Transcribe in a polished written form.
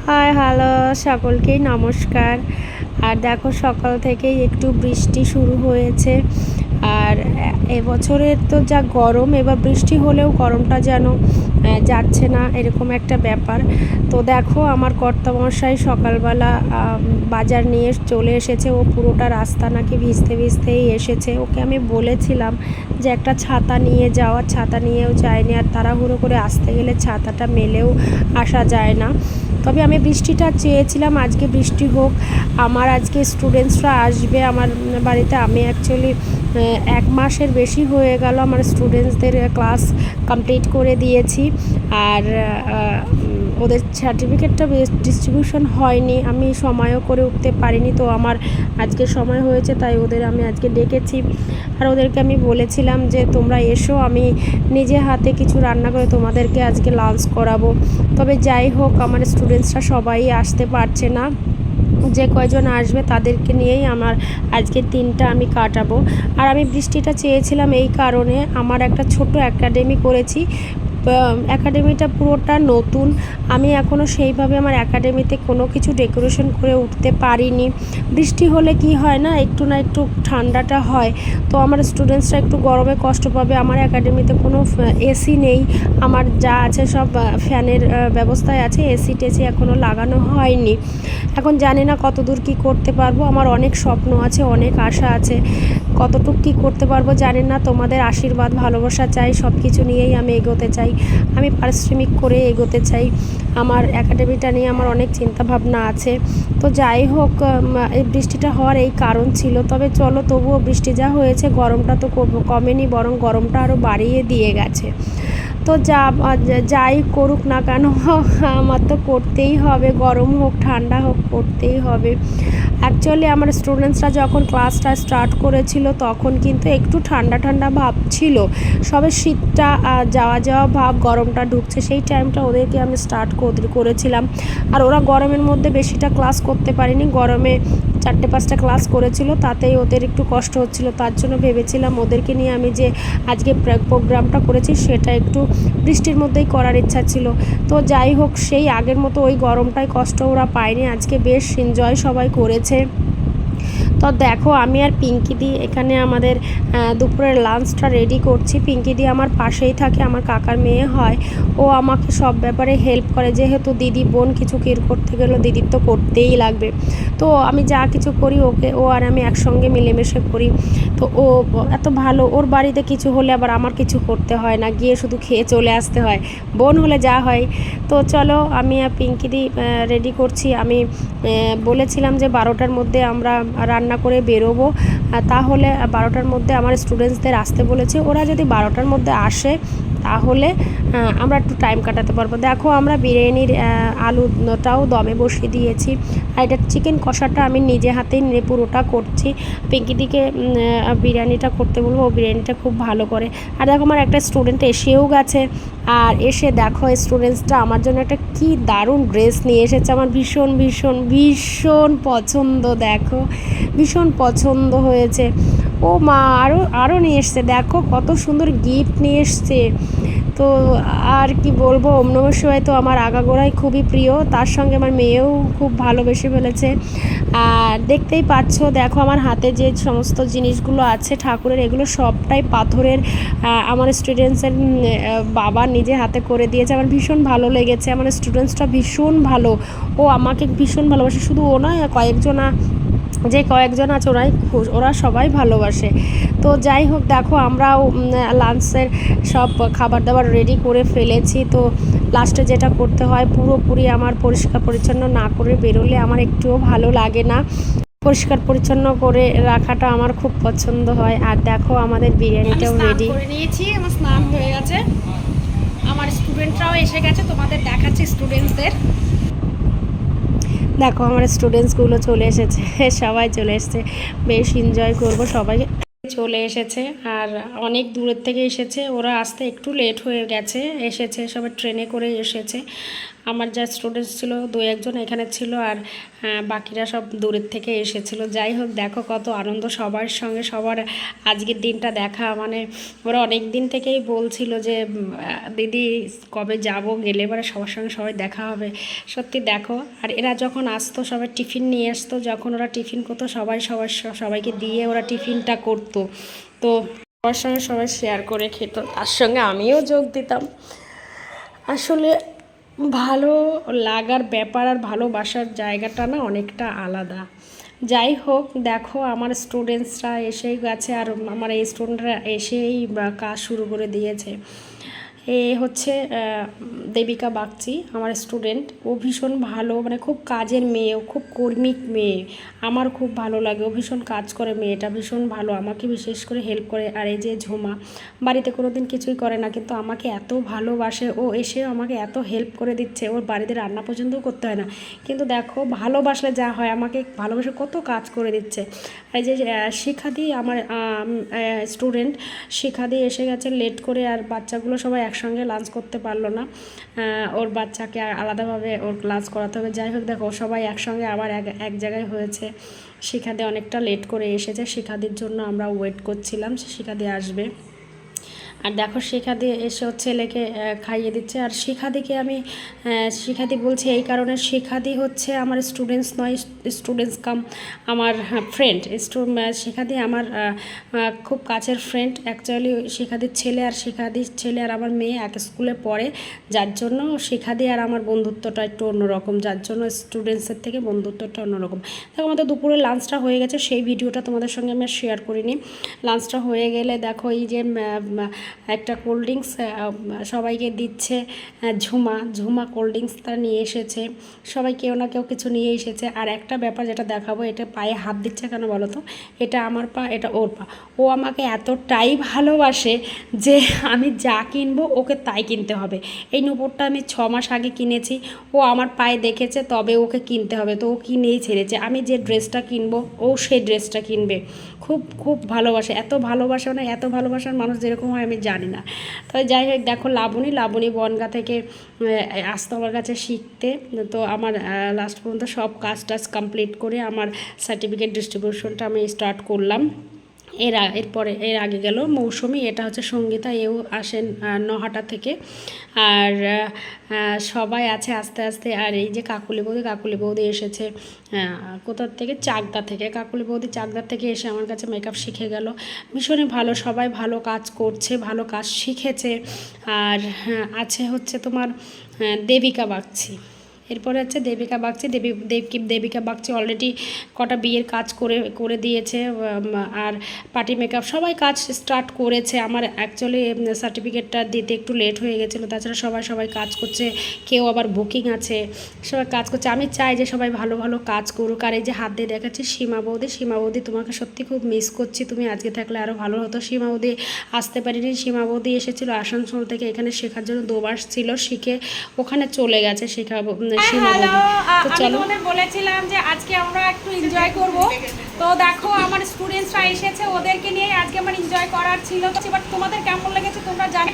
Hi hello সকলকেই নমস্কার। আর দেখো সকাল থেকেই একটু বৃষ্টি শুরু হয়েছে। আর এবছরের তো যা গরম, এবার বৃষ্টি হলেও গরমটা যেন যাচ্ছে না, এরকম একটা ব্যাপার। তো দেখো আমার কর্তামশাই সকালবেলা বাজার নিয়ে চলে এসেছে। ও পুরোটা রাস্তা নাকি ভিজতে ভিজতেই এসেছে। ওকে আমি বলেছিলাম যে একটা ছাতা নিয়ে যাওয়া, ছাতা নিয়েও যায়নি। আর তাড়াহুড়ো করে আসতে গেলে ছাতাটা মেলেও আসা যায় না। তবে আমি বৃষ্টিটা চেয়েছিলাম আজকে বৃষ্টি হোক। আমার আজকে স্টুডেন্টসরা আসবে আমার বাড়িতে। আমি অ্যাকচুয়ালি 1 মাসের বেশি হয়ে গেল আমার স্টুডেন্টসদের ক্লাস কমপ্লিট করে দিয়েছি। আর ওদের সার্টিফিকেটটা ডিস্ট্রিবিউশন হয়নি, আমি সময়ও করে উঠতে পারিনি। তো আমার আজকে সময় হয়েছে, তাই ওদের আমি আজকে ডেকেছি। আর ওদেরকে আমি বলেছিলাম যে তোমরা এসো, আমি নিজে হাতে কিছু রান্না করে তোমাদেরকে আজকে লাঞ্চ করাবো। তবে যাই হোক, আমার স্টুডেন্টসরা সবাই আসতে পারছে না। যে কয়জন আসবে তাদেরকে নিয়েই আমার আজকের দিনটা আমি কাটাবো। আর আমি বৃষ্টিটা চেয়েছিলাম এই কারণে, আমার একটা ছোট একাডেমি করেছি। একাডেমিটা পুরোটা নতুন। আমি এখনও সেইভাবে আমার একাডেমিতে কোনো কিছু ডেকোরেশন করে উঠতে পারিনি। বৃষ্টি হলে কি হয় না, একটু না একটু ঠান্ডাটা হয়। তো আমার স্টুডেন্টসরা একটু গরমে কষ্ট পাবে। আমার একাডেমিতে কোনো এসি নেই। আমার যা আছে সব ফ্যানের ব্যবস্থায় আছে, এসি টেসি এখনও লাগানো হয়নি। এখন জানি না কতদূর কী করতে পারবো। আমার অনেক স্বপ্ন আছে, অনেক আশা আছে, কতটুকু কী করতে পারবো জানি না। তোমাদের আশীর্বাদ ভালোবাসা চাই, সব কিছু নিয়েই আমি এগোতে চাই। আমি পারিশ্রমিক করে এগোতে চাই। আমার একাডেমিটা নিয়ে আমার অনেক চিন্তাভাবনা আছে। তো যাই হোক, এই বৃষ্টিটা হওয়ার এই কারণ ছিল। তবে চলো, তবুও বৃষ্টি যা হয়েছে, গরমটা তো কমেনি, বরং গরমটা আরও বাড়িয়ে দিয়ে গেছে। তো যাই করুক না কেন আমার তো করতেই হবে, গরম হোক ঠান্ডা হোক করতেই হবে। অ্যাকচুয়ালি আমার স্টুডেন্টসরা যখন ক্লাসটা স্টার্ট করেছিল তখন কিন্তু একটু ঠান্ডা ঠান্ডা ভাব ছিল, সবে শীতটা যাওয়া যাওয়া ভাব, গরমটা ঢুকছে, সেই টাইমটা ওদেরকে আমি স্টার্ট করেছিলাম। আর ওরা গরমের মধ্যে বেশিটা ক্লাস করতে পারেনি, গরমে 4-5টা ক্লাস করেছিল, তাতেই ওদের একটু কষ্ট হচ্ছিল। তার জন্য ভেবেছিলাম ওদেরকে নিয়ে আমি যে আজকে প্রোগ্রামটা করেছি সেটা একটু বৃষ্টির মধ্যেই করার ইচ্ছা ছিল। তো যাই হোক, সেই আগের মতো ওই গরমটায় কষ্ট ওরা পায়নি, আজকে বেশ এনজয় সবাই করেছে। তো দেখো আমি আর পিঙ্কিদি এখানে আমাদের দুপুরের লাঞ্চটা রেডি করছি। পিঙ্কিদি আমার পাশেই থাকে, আমার কাকার মেয়ে হয়। ও আমাকে সব ব্যাপারে হেল্প করে, যেহেতু দিদি বোন কিছু করতে গেলে দিদির তো করতেই লাগবে। তো আমি যা কিছু করি ওকে, ও আর আমি একসঙ্গে মিলেমিশে করি। তো ও এত ভালো, ওর বাড়িতে কিছু হলে আবার আমার কিছু করতে হয় না, গিয়ে শুধু খেয়ে চলে আসতে হয়। বোন হলে যা হয়। তো চলো আমি আর পিঙ্কিদি রেডি করছি। আমি বলেছিলাম যে 12টার মধ্যে আমরা রান্না করে বেরোবো, তাহলে 12টার মধ্যে আমার স্টুডেন্টসদের আসতে বলেছি। ওরা যদি 12টার মধ্যে আসে তাহলে আমরা একটু টাইম কাটাতে পারবো। দেখো আমরা বিরিয়ানির আলুটাও দমে বসিয়ে দিয়েছি। আর এটা চিকেন কষাটা আমি নিজে হাতেই পুরোটা করছি। পিঙ্কিদিকে বিরিয়ানিটা করতে বলবো, ও বিরিয়ানিটা খুব ভালো করে। আর দেখো আমার একটা স্টুডেন্ট এসেও গেছে। আর এসে দেখো স্টুডেন্টসটা আমার জন্য একটা কি দারুণ ড্রেস নিয়ে এসেছে, আমার ভীষণ ভীষণ ভীষণ পছন্দ। দেখো ভীষণ পছন্দ হয়েছে। ও মা আরও নিয়ে এসছে, দেখো কত সুন্দর গিফট নিয়ে এসছে। তো আর কি বলবো, ওম নমঃ শিবায় তো আমার আগাগোড়াই খুবই প্রিয়, তার সঙ্গে আমার মেয়েও খুব ভালোবেসে ফেলেছে। আর দেখতেই পাচ্ছ, দেখো আমার হাতে যে সমস্ত জিনিসগুলো আছে ঠাকুরের, এগুলো সবটাই পাথরের। আমার স্টুডেন্টসের বাবা নিজে হাতে করে দিয়েছে, আমার ভীষণ ভালো লেগেছে। আমার স্টুডেন্টসটা ভীষণ ভালো, ও আমাকে ভীষণ ভালোবাসে। শুধু ও নয়, যে কয়েকজন আছে ওরা সবাই ভালোবাসে। তো যাই হোক, দেখো আমরাও লাঞ্চের সব খাবার দাবার রেডি করে ফেলেছি। তো লাস্টে যেটা করতে হয়, পুরোপুরি আমার পরিষ্কার পরিচ্ছন্ন না করে বেরোলে আমার একটুও ভালো লাগে না। পরিষ্কার পরিচ্ছন্ন করে রাখাটা আমার খুব পছন্দ হয়। আর দেখো আমাদের বিরিয়ানিটাও রেডি করে নিয়েছি, আমার স্নান হয়ে গেছে, আমার স্টুডেন্টরাও এসে গেছে, তোমাদের দেখাচ্ছি স্টুডেন্টসদের। দেখো আমার স্টুডেন্টসগুলো চলে এসেছে, সবাই চলে এসেছে, বেশ এনজয় করব। সবাই চলে এসেছে, আর অনেক দূরের থেকে এসেছে। ওরা আসতে একটু লেট হয়ে গেছে, এসেছে সবাই ট্রেনে করে এসেছে। আমার যা স্টুডেন্টস ছিল 2-1 জন এখানে ছিল, আর বাকিরা সব দূরের থেকে এসেছিল। যাই হোক, দেখো কত আনন্দ সবার সঙ্গে, সবার আজকের দিনটা দেখা। মানে ওরা অনেক দিন থেকেই বলছিল যে দিদি কবে যাব, গেলে এবারে সবার সঙ্গে সবাই দেখা হবে। সত্যি দেখো, আর এরা যখন আসতো সবাই টিফিন নিয়ে আসতো, যখন ওরা টিফিন করতো সবাইকে দিয়ে ওরা টিফিনটা করতো, তো সবার সঙ্গে সবাই শেয়ার করে খেত, তার সঙ্গে আমিও যোগ দিতাম। আসলে ভালো লাগার ব্যাপার আর ভালোবাসার জায়গাটা না অনেকটা আলাদা। যাই হোক, দেখো আমার স্টুডেন্টসরা এসেই গেছে, আর আমার এই স্টুডেন্টরা এসেই কাজ শুরু করে দিয়েছে। এ হচ্ছে দেবিকা বাগচি, আমার স্টুডেন্ট। ও ভীষণ ভালো, মানে খুব কাজের মেয়ে, ও খুব কর্মিক মেয়ে, আমার খুব ভালো লাগে। ও ভীষণ কাজ করে, মেয়েটা ভীষণ ভালো, আমাকে বিশেষ করে হেল্প করে। আর এই যে ঝুমা, বাড়িতে কোনো দিন কিছুই করে না, কিন্তু আমাকে এত ভালোবাসে, ও এসে আমাকে এত হেল্প করে দিচ্ছে, ওর বাড়িতে রান্না পর্যন্তও করতে হয় না, কিন্তু দেখো ভালোবাসলে যা হয়, আমাকে ভালোবাসে কত কাজ করে দিচ্ছে। এই যে শিখাদি, আমার স্টুডেন্ট শিখাদি এসে গেছে লেট করে, আর বাচ্চাগুলো সবাই একসঙ্গে লাঞ্চ করতে পারলো না, ওর বাচ্চাকে আলাদাভাবে ওর লাঞ্চ করাতে হবে। যাই হোক, দেখো সবাই একসঙ্গে আবার এক জায়গায় হয়েছে। শিখাদি অনেকটা লেট করে এসেছে, শিখাদির জন্য আমরা ওয়েট করছিলাম, শিখাদি আসবে। আর দেখো শিখাদি এসে ওর ছেলেকে খাইয়ে দিচ্ছে। আর শিখাদিকে আমি শিখাদি বলছি এই কারণে, শিখাদি হচ্ছে আমার স্টুডেন্টস নয়, স্টুডেন্টস কাম আমার ফ্রেন্ড। শিখাদি আমার খুব কাছের ফ্রেন্ড। অ্যাকচুয়ালি শিখাদির ছেলে আর আমার মেয়ে এক স্কুলে পড়ে, যার জন্য শিখাদি আর আমার বন্ধুত্বটা একটু অন্যরকম, যার জন্য স্টুডেন্টসের থেকে বন্ধুত্বটা অন্যরকম। দেখো আমাদের দুপুরে লাঞ্চটা হয়ে গেছে, সেই ভিডিওটা তোমাদের সঙ্গে আমি শেয়ার করিনি। লাঞ্চটা হয়ে গেলে দেখো এই যে একটা কোল্ড ড্রিঙ্কস সবাইকে দিচ্ছে, ঝুমা কোল্ড ড্রিঙ্কসটা নিয়ে এসেছে, সবাই কেউ না কেউ কিছু নিয়ে এসেছে। আর একটা ব্যাপার যেটা দেখাবো, এটা পায়ে হাত দিচ্ছে কেন বলো তো, এটা আমার পা, এটা ওর পা। ও আমাকে এতটাই ভালোবাসে যে আমি যা কিনবো ওকে তাই কিনতে হবে। এই নূপুরটা আমি 6 মাস আগে কিনেছি, ও আমার পায়ে দেখেছে তবে ওকে কিনতে হবে, তো ও কিনেই ছেড়েছে। আমি যে ড্রেসটা কিনবো ও সেই ড্রেসটা কিনবে। খুব খুব ভালোবাসে, এত ভালোবাসা, মানে এত ভালোবাসার মানুষ যেরকম হয় আমি জানি না। তবে যাই হোক, দেখো লাবণী বনগা থেকে আসতো আমার কাছে শিখতে। তো আমার লাস্ট পর্যন্ত সব কাজ কমপ্লিট করে আমার সার্টিফিকেট ডিস্ট্রিবিউশনটা আমি স্টার্ট করলাম। এর আগে গেল মৌসুমি, এটা হচ্ছে সঙ্গীতা, এও আসেন নহাটা থেকে। আর সবাই আছে আস্তে আস্তে। আর এই যে কাকুলি বৌদি এসেছে কোথার থেকে, চাকদা থেকে। কাকুলি বৌদি চাকদা থেকে এসে আমার কাছে মেকআপ শিখে গেল। ভীষণই ভালো, সবাই ভালো কাজ করছে, ভালো কাজ শিখেছে। আর আছে হচ্ছে তোমার দেবিকা বাগচি, এরপরে হচ্ছে দেবিকা বাগচি। দেবিকা বাগচি অলরেডি কটা বিয়ের কাজ করে দিয়েছে, আর পার্টি মেকআপ সবাই কাজ স্টার্ট করেছে। আমার অ্যাকচুয়ালি সার্টিফিকেটটা দিতে একটু লেট হয়ে গেছিলো, তাছাড়া সবাই কাজ করছে, কেউ আবার বুকিং আছে, সবাই কাজ করছে। আমি চাই যে সবাই ভালো ভালো কাজ করুক। আর এই যে হাত দিয়ে দেখাচ্ছি সীমা বৌদি, তোমাকে সত্যি খুব মিস করছি, তুমি আজকে থাকলে আরও ভালো হতো। সীমা বৌদি আসতে পারিনি, সীমা বৌদি এসেছিলো আসানসোল থেকে, এখানে শেখার জন্য 2 মাস ছিল, শিখে ওখানে চলে গেছে শেখাবো। হ্যালো, আমি তোমাদের বলেছিলাম যে আজকে আমরা একটু এনজয় করব, তো দেখো আমার স্টুডেন্টসরা এসেছে, ওদেরকে নিয়ে আজকে আমার এনজয় করার ছিল। বাট তোমাদের কেমন লেগেছে তোমরা জানো।